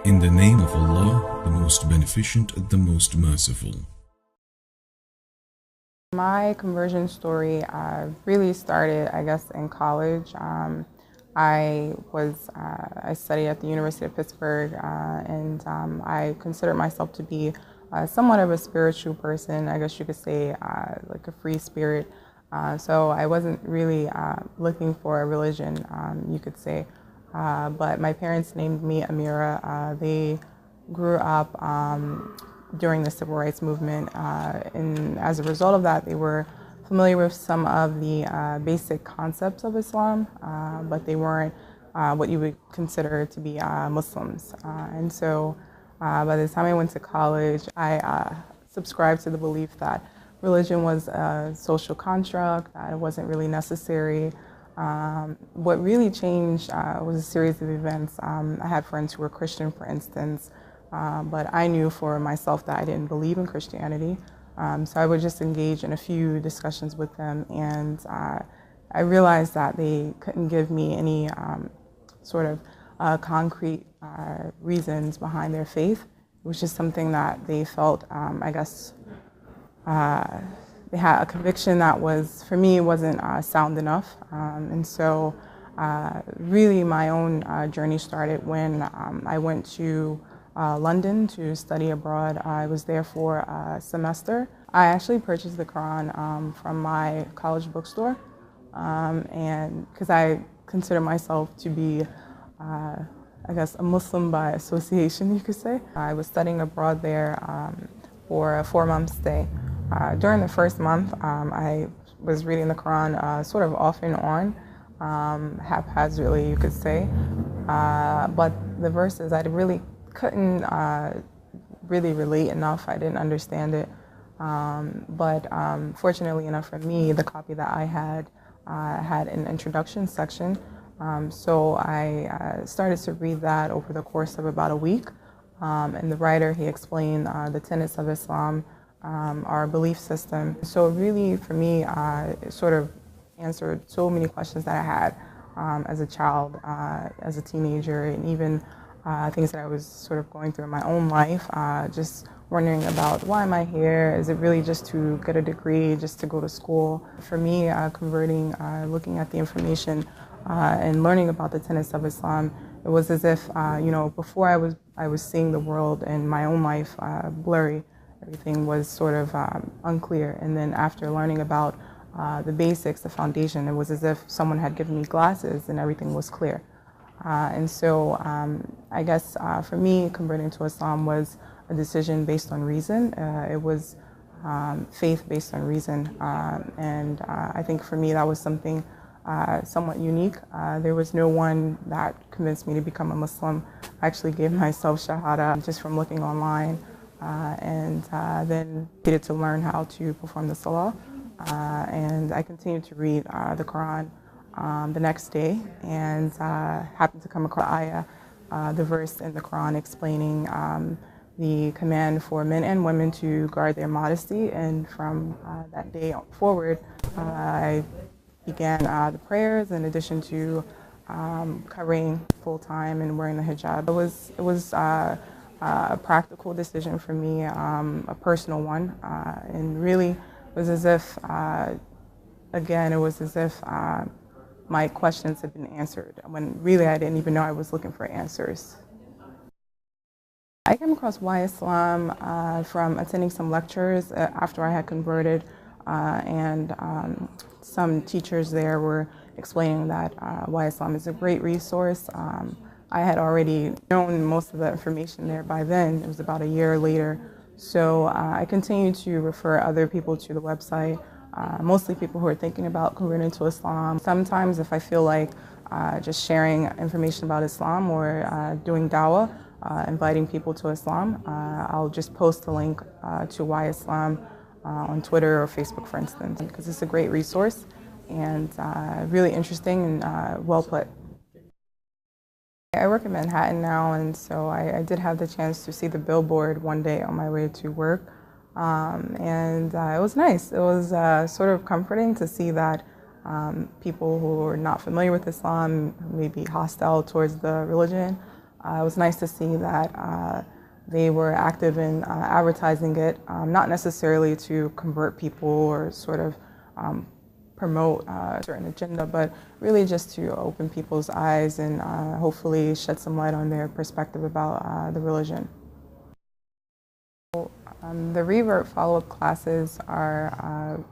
In the name of Allah, the most beneficent, the most merciful. My conversion story really started, I guess, in college. I studied at the University of Pittsburgh, and I consider myself to be somewhat of a spiritual person. I guess you could say like a free spirit. So I wasn't really looking for a religion, you could say. But my parents named me Amira. They grew up during the civil rights movement, and as a result of that, they were familiar with some of the basic concepts of Islam, but they weren't what you would consider to be Muslims. And so by the time I went to college, I subscribed to the belief that religion was a social construct, that it wasn't really necessary. What really changed was a series of events. I had friends who were Christian, for instance, but I knew for myself that I didn't believe in Christianity. So I would just engage in a few discussions with them, and I realized that they couldn't give me any sort of concrete reasons behind their faith. It was just something that they felt, I guess, they had a conviction that was, for me, wasn't sound enough. And so really my own journey started when I went to London to study abroad. I was there for a semester. I actually purchased the Quran from my college bookstore, and because I consider myself to be, I guess, a Muslim by association, you could say. I was studying abroad there for a 4-month stay. During the first month, I was reading the Quran sort of off and on, haphazardly, you could say. But the verses, I really couldn't really relate enough. I didn't understand it. But fortunately enough for me, the copy that I had an introduction section. So I started to read that over the course of about a week. And the writer, he explained the tenets of Islam, our belief system. So really, for me, it sort of answered so many questions that I had as a child, as a teenager, and even things that I was sort of going through in my own life, just wondering about why am I here? Is it really just to get a degree, just to go to school? For me, converting, looking at the information and learning about the tenets of Islam, it was as if, before I was seeing the world and my own life blurry. Everything was sort of unclear. And then after learning about the basics, the foundation, it was as if someone had given me glasses and everything was clear. And so I guess for me, converting to Islam was a decision based on reason. It was faith based on reason. And I think for me, that was something somewhat unique. There was no one that convinced me to become a Muslim. I actually gave myself Shahada just from looking online. And then needed to learn how to perform the Salah. And I continued to read the Quran the next day, and happened to come across ayah, the verse in the Quran explaining the command for men and women to guard their modesty. And from that day forward, I began the prayers in addition to covering full time and wearing the hijab. It was a practical decision for me, a personal one, and really was as if, again, it was as if my questions had been answered, when really I didn't even know I was looking for answers. I came across Why Islam from attending some lectures after I had converted, and some teachers there were explaining that Why Islam is a great resource. I had already known most of the information there by then. It was about a year later. So I continued to refer other people to the website, mostly people who are thinking about converting to Islam. Sometimes if I feel like just sharing information about Islam or doing dawah, inviting people to Islam, I'll just post a link to Why Islam on Twitter or Facebook, for instance, because it's a great resource and really interesting and well put. I work in Manhattan now, and so I did have the chance to see the billboard one day on my way to work, and it was nice. It was sort of comforting to see that people who are not familiar with Islam, may be hostile towards the religion, it was nice to see that they were active in advertising it, not necessarily to convert people or sort of promote a certain agenda, but really just to open people's eyes and hopefully shed some light on their perspective about the religion. The Revert follow-up classes are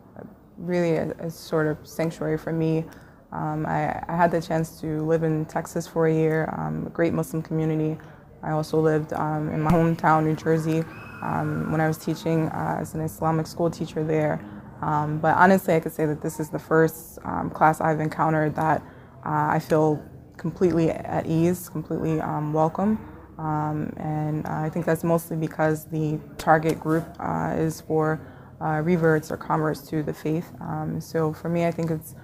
really a sort of sanctuary for me. I had the chance to live in Texas for a year, a great Muslim community. I also lived in my hometown, New Jersey, when I was teaching as an Islamic school teacher there. But honestly, I could say that this is the first class I've encountered that I feel completely at ease, completely welcome. And I think that's mostly because the target group is for reverts or converts to the faith. So for me, I think it's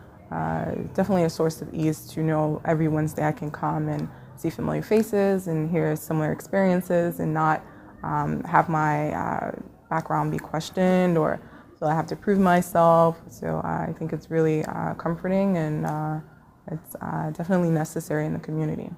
definitely a source of ease to know every Wednesday I can come and see familiar faces and hear similar experiences and not have my background be questioned or feel I have to prove myself. So I think it's really comforting and it's definitely necessary in the community.